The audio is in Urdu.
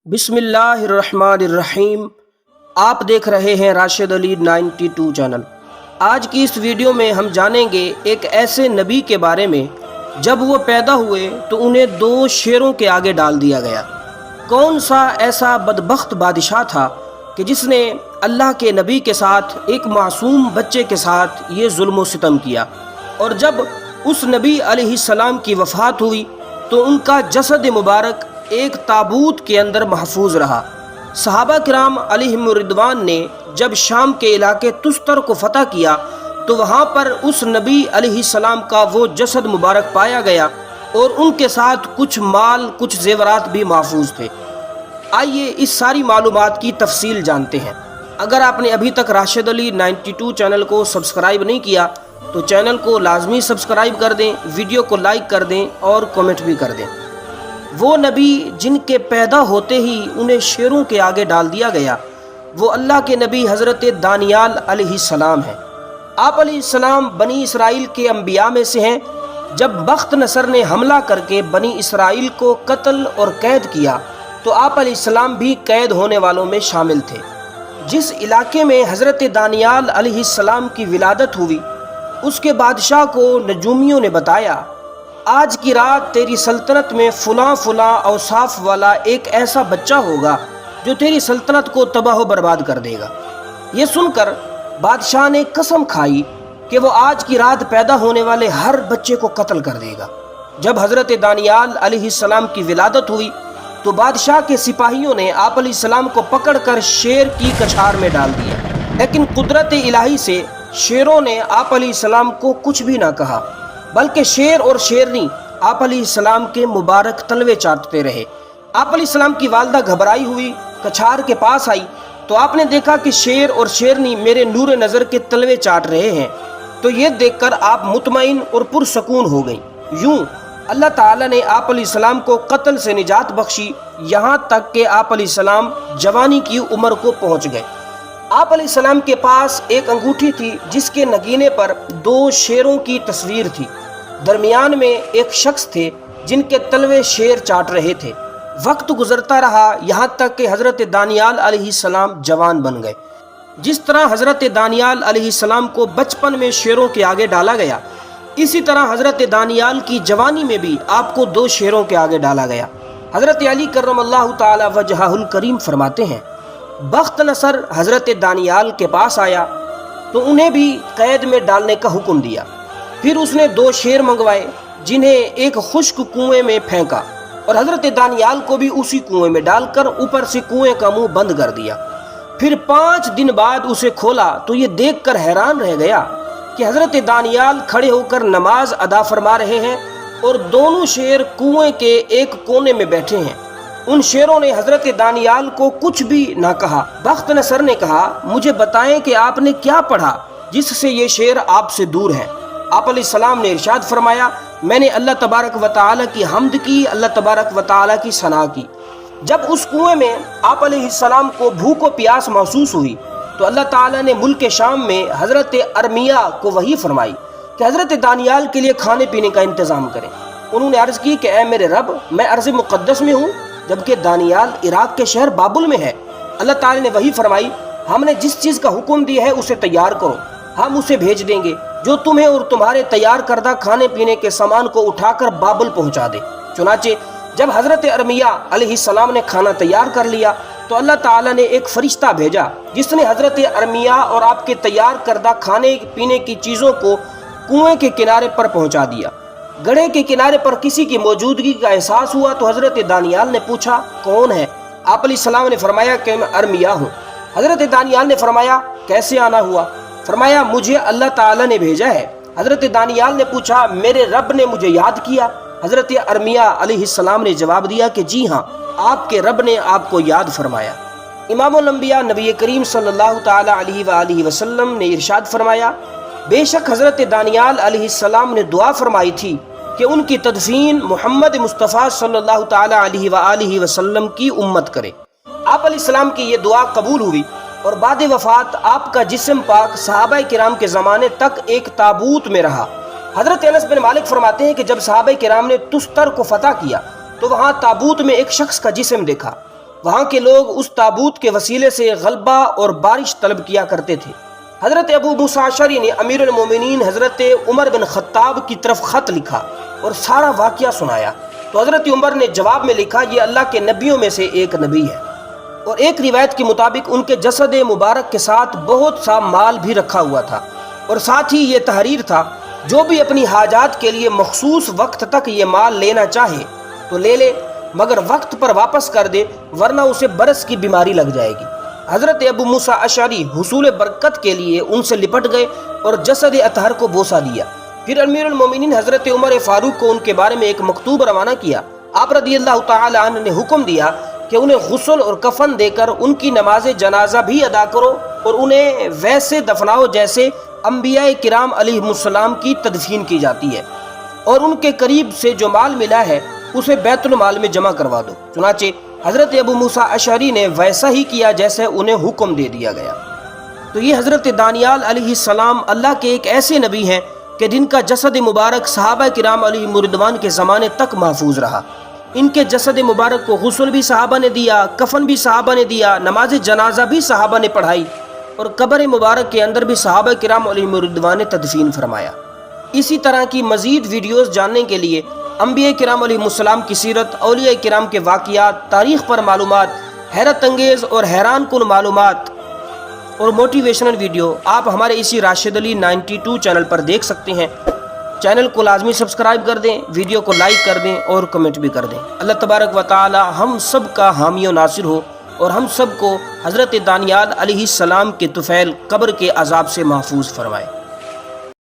بسم اللہ الرحمن الرحیم۔ آپ دیکھ رہے ہیں راشد علی 92 چینل۔ آج کی اس ویڈیو میں ہم جانیں گے ایک ایسے نبی کے بارے میں جب وہ پیدا ہوئے تو انہیں 2 شیروں کے آگے ڈال دیا گیا۔ کون سا ایسا بدبخت بادشاہ تھا کہ جس نے اللہ کے نبی کے ساتھ ایک معصوم بچے کے ساتھ یہ ظلم و ستم کیا، اور جب اس نبی علیہ السلام کی وفات ہوئی تو ان کا جسد مبارک ایک تابوت کے اندر محفوظ رہا۔ صحابہ کرام علیہم الرضوان نے جب شام کے علاقے تستر کو فتح کیا تو وہاں پر اس نبی علیہ السلام کا وہ جسد مبارک پایا گیا، اور ان کے ساتھ کچھ مال، کچھ زیورات بھی محفوظ تھے۔ آئیے اس ساری معلومات کی تفصیل جانتے ہیں۔ اگر آپ نے ابھی تک راشد علی 92 چینل کو سبسکرائب نہیں کیا تو چینل کو لازمی سبسکرائب کر دیں، ویڈیو کو لائک کر دیں اور کمنٹ بھی کر دیں۔ وہ نبی جن کے پیدا ہوتے ہی انہیں شیروں کے آگے ڈال دیا گیا، وہ اللہ کے نبی حضرت دانیال علیہ السلام ہیں۔ آپ علیہ السلام بنی اسرائیل کے انبیاء میں سے ہیں۔ جب بخت نصر نے حملہ کر کے بنی اسرائیل کو قتل اور قید کیا تو آپ علیہ السلام بھی قید ہونے والوں میں شامل تھے۔ جس علاقے میں حضرت دانیال علیہ السلام کی ولادت ہوئی، اس کے بادشاہ کو نجومیوں نے بتایا، آج کی رات تیری سلطنت میں فلاں فلاں اوصاف والا ایک ایسا بچہ ہوگا جو تیری سلطنت کو تباہ و برباد کر دے گا۔ یہ سن کر بادشاہ نے قسم کھائی کہ وہ آج کی رات پیدا ہونے والے ہر بچے کو قتل کر دے گا۔ جب حضرت دانیال علیہ السلام کی ولادت ہوئی تو بادشاہ کے سپاہیوں نے آپ علیہ السلام کو پکڑ کر شیر کی کچھار میں ڈال دیا، لیکن قدرت الہی سے شیروں نے آپ علیہ السلام کو کچھ بھی نہ کہا، بلکہ شیر اور شیرنی آپ علیہ السلام کے مبارک تلوے چاٹتے رہے۔ آپ علیہ السلام کی والدہ گھبرائی ہوئی کچھار کے پاس آئی تو آپ نے دیکھا کہ شیر اور شیرنی میرے نور نظر کے تلوے چاٹ رہے ہیں، تو یہ دیکھ کر آپ مطمئن اور پرسکون ہو گئیں۔ یوں اللہ تعالیٰ نے آپ علیہ السلام کو قتل سے نجات بخشی، یہاں تک کہ آپ علیہ السلام جوانی کی عمر کو پہنچ گئے۔ آپ علیہ السلام کے پاس ایک انگوٹھی تھی جس کے نگینے پر 2 شیروں کی تصویر تھی۔ درمیان میں ایک شخص تھے جن کے تلوے شیر چاٹ رہے تھے۔ وقت گزرتا رہا یہاں تک کہ حضرت دانیال علیہ السلام جوان بن گئے۔ جس طرح حضرت دانیال علیہ السلام کو بچپن میں شیروں کے آگے ڈالا گیا، اسی طرح حضرت دانیال کی جوانی میں بھی آپ کو 2 شیروں کے آگے ڈالا گیا۔ حضرت علی کرم اللہ تعالی وجہہ الکریم فرماتے ہیں، بخت نصر حضرت دانیال کے پاس آیا تو انہیں بھی قید میں ڈالنے کا حکم دیا۔ پھر اس نے 2 شیر منگوائے جنہیں ایک خشک کنویں میں پھینکا، اور حضرت دانیال کو بھی اسی کنویں میں ڈال کر اوپر سے کنویں کا منہ بند کر دیا۔ پھر 5 دن بعد اسے کھولا تو یہ دیکھ کر حیران رہ گیا کہ حضرت دانیال کھڑے ہو کر نماز ادا فرما رہے ہیں اور دونوں شیر کنویں کے ایک کونے میں بیٹھے ہیں۔ ان شیروں نے حضرت دانیال کو کچھ بھی نہ کہا۔ بخت نصر نے کہا، مجھے بتائیں کہ آپ نے کیا پڑھا جس سے یہ شیر آپ سے دور ہیں؟ آپ علیہ السلام نے ارشاد فرمایا، میں نے اللہ تبارک و تعالیٰ کی حمد کی، اللہ تبارک و تعالیٰ کی ثنا کی۔ جب اس کنویں میں آپ علیہ السلام کو بھوک و پیاس محسوس ہوئی تو اللہ تعالیٰ نے ملک شام میں حضرت ارمیہ کو وحی فرمائی کہ حضرت دانیال کے لیے کھانے پینے کا انتظام کریں۔ انہوں نے عرض کی کہ اے میرے رب، میں ارض مقدس میں ہوں جبکہ دانیال عراق کے شہر بابل میں ہے۔ اللہ تعالیٰ نے وحی فرمائی، ہم نے جس چیز کا حکم دیا ہے اسے تیار کرو، ہم اسے بھیج دیں گے جو تمہیں اور تمہارے تیار کردہ کھانے پینے کے سامان کو اٹھا کر بابل پہنچا دے۔ چنانچہ جب حضرت ارمیہ علیہ السلام نے کھانا تیار کر لیا تو اللہ تعالیٰ نے ایک فرشتہ بھیجا جس نے حضرت ارمیہ اور آپ کے تیار کردہ کھانے پینے کی چیزوں کو کنویں کے کنارے پر پہنچا دیا۔ گڑھے کے کنارے پر کسی کی موجودگی کا احساس ہوا تو حضرت دانیال نے پوچھا، کون ہے؟ آپ علیہ السلام نے فرمایا کہ میں ارمیہ ہوں۔ حضرت دانیال نے فرمایا، کیسے آنا ہوا؟ فرمایا، مجھے اللہ تعالیٰ نے بھیجا ہے۔ حضرت دانیال نے پوچھا، میرے رب نے مجھے یاد کیا؟ حضرت ارمیہ علیہ السلام نے جواب دیا کہ جی ہاں، آپ کے رب نے آپ کو یاد فرمایا۔ امام الانبیاء نبی کریم صلی اللہ تعالی علیہ وآلہ وسلم نے ارشاد فرمایا، بے شک حضرت دانیال علیہ السلام نے دعا فرمائی تھی کہ ان کی تدفین محمد مصطفیٰ صلی اللہ تعالی علیہ وآلہ وسلم کی امت کرے۔ آپ علیہ السلام کی یہ دعا قبول ہوئی، اور بعد وفات آپ کا جسم پاک صحابہ کرام کے زمانے تک ایک تابوت میں رہا۔ حضرت انس بن مالک فرماتے ہیں کہ جب صحابہ کرام نے تستر کو فتح کیا تو وہاں تابوت میں ایک شخص کا جسم دیکھا۔ وہاں کے لوگ اس تابوت کے وسیلے سے غلبہ اور بارش طلب کیا کرتے تھے۔ حضرت ابو موسیٰ اشعری نے امیر المومنین حضرت عمر بن خطاب کی طرف خط لکھا اور سارا واقعہ سنایا، تو حضرت عمر نے جواب میں لکھا یہ اللہ کے نبیوں میں سے ایک نبی ہے، اور ایک روایت کے مطابق ان کے جسد مبارک کے ساتھ بہت سا مال بھی رکھا ہوا تھا، اور ساتھ ہی یہ تحریر تھا جو بھی اپنی حاجات کے لیے مخصوص وقت تک یہ مال لینا چاہے تو لے لے، مگر وقت پر واپس کر دے ورنہ اسے برس کی بیماری لگ جائے گی۔ حضرت ابو موسیٰ اشعری حصول برکت کے لیے ان سے لپٹ گئے اور جسد اطہر کو بوسہ دیا۔ پھر امیر المومنین حضرت عمر فاروق کو ان کے بارے میں ایک مکتوب روانہ کیا۔ آپ رضی اللہ تعالی عنہ نے حکم دیا کہ انہیں غسل اور کفن دے کر ان کی نماز جنازہ بھی ادا کرو اور انہیں ویسے دفناؤ جیسے انبیاء کرام علیہم السلام کی تدفین کی جاتی ہے، اور ان کے قریب سے جو مال ملا ہے اسے بیت المال میں جمع کروا دو۔ چنانچہ حضرت ابو موسیٰ اشعری نے ویسا ہی کیا جیسے انہیں حکم دے دیا گیا۔ تو یہ حضرت دانیال علیہ السلام اللہ کے ایک ایسے نبی ہیں کہ جن کا جسد مبارک صحابہ کرام علیہم رضوان کے زمانے تک محفوظ رہا۔ ان کے جسد مبارک کو غسل بھی صحابہ نے دیا، کفن بھی صحابہ نے دیا، نماز جنازہ بھی صحابہ نے پڑھائی، اور قبر مبارک کے اندر بھی صحابہ کرام علیہم رضوان نے تدفین فرمایا۔ اسی طرح کی مزید ویڈیوز جاننے کے لیے انبیاء کرام علیہم السلام کی سیرت، اولیاء کرام کے واقعات، تاریخ پر معلومات، حیرت انگیز اور حیران کن معلومات اور موٹیویشنل ویڈیو آپ ہمارے اسی راشد علی 92 چینل پر دیکھ سکتے ہیں۔ چینل کو لازمی سبسکرائب کر دیں، ویڈیو کو لائک کر دیں اور کمنٹ بھی کر دیں۔ اللہ تبارک و تعالی ہم سب کا حامی و ناصر ہو اور ہم سب کو حضرت دانیال علیہ السلام کے طفیل قبر کے عذاب سے محفوظ فرمائے۔